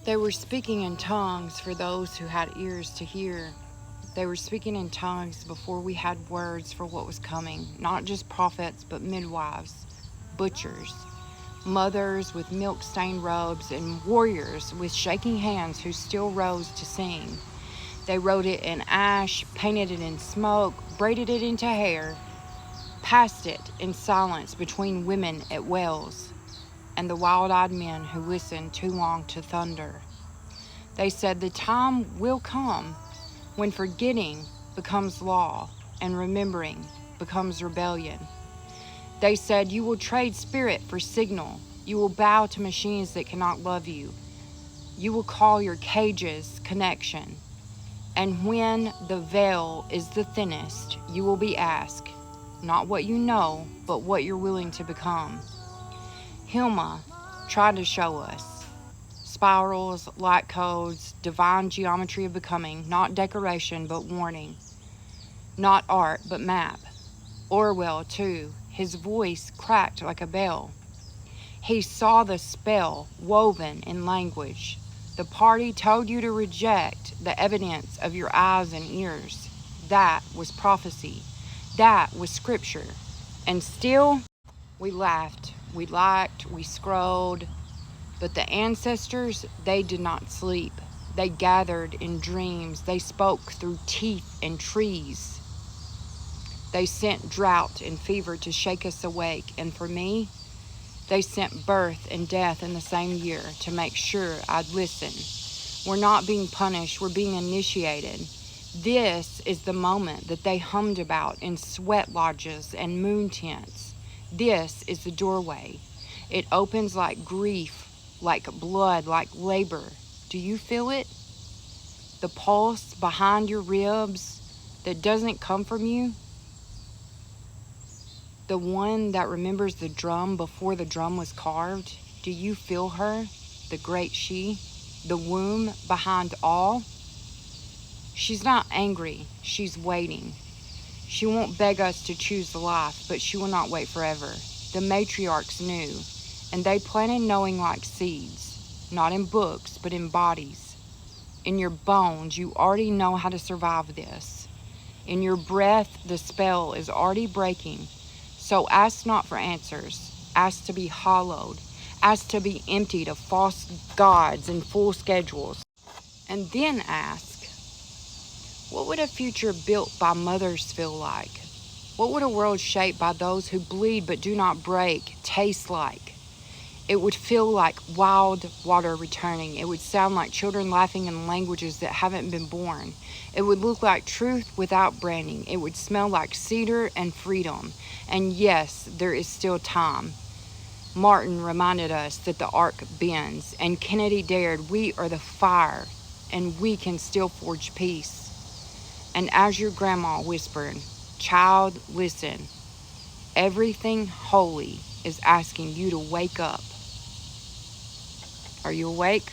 They were speaking in tongues for those who had ears to hear. They were speaking in tongues before we had words for what was coming, not just prophets, but midwives, butchers, mothers with milk-stained robes, and warriors with shaking hands who still rose to sing. They wrote it in ash, painted it in smoke, braided it into hair, passed it in silence between women at wells, and the wild-eyed men who listened too long to thunder. They said the time will come when forgetting becomes law and remembering becomes rebellion. They said you will trade spirit for signal. You will bow to machines that cannot love you. You will call your cages connection. And when the veil is the thinnest, you will be asked, not what you know, but what you're willing to become. Hilma tried to show us spirals, light codes, divine geometry of becoming, not decoration, but warning. Not art, but map. Orwell, too, his voice cracked like a bell. He saw the spell woven in language. The party told you to reject the evidence of your eyes and ears. That was prophecy. That was scripture. And still, we laughed, we liked, we scrolled. But the ancestors, they did not sleep. They gathered in dreams. They spoke through teeth and trees. They sent drought and fever to shake us awake. And for me, they sent birth and death in the same year to make sure I'd listen. We're not being punished. We're being initiated. This is the moment that they hummed about in sweat lodges and moon tents. This is the doorway. It opens like grief, like blood, like labor. Do you feel it? The pulse behind your ribs that doesn't come from you? The one that remembers the drum before the drum was carved? Do you feel her? The great she? The womb behind all? She's not angry. She's waiting. She won't beg us to choose life, but she will not wait forever. The matriarchs knew, and they planted knowing like seeds, not in books, but in bodies. In your bones, you already know how to survive this. In your breath, the spell is already breaking. So ask not for answers. Ask to be hollowed. Ask to be emptied of false gods and full schedules. And then ask, what would a future built by mothers feel like? What would a world shaped by those who bleed but do not break taste like? It would feel like wild water returning. It would sound like children laughing in languages that haven't been born. It would look like truth without branding. It would smell like cedar and freedom. And yes, there is still time. Martin reminded us that the arc bends, and Kennedy dared, we are the fire, and we can still forge peace. And as your grandma whispered, child, listen. Everything holy is asking you to wake up. Are you awake?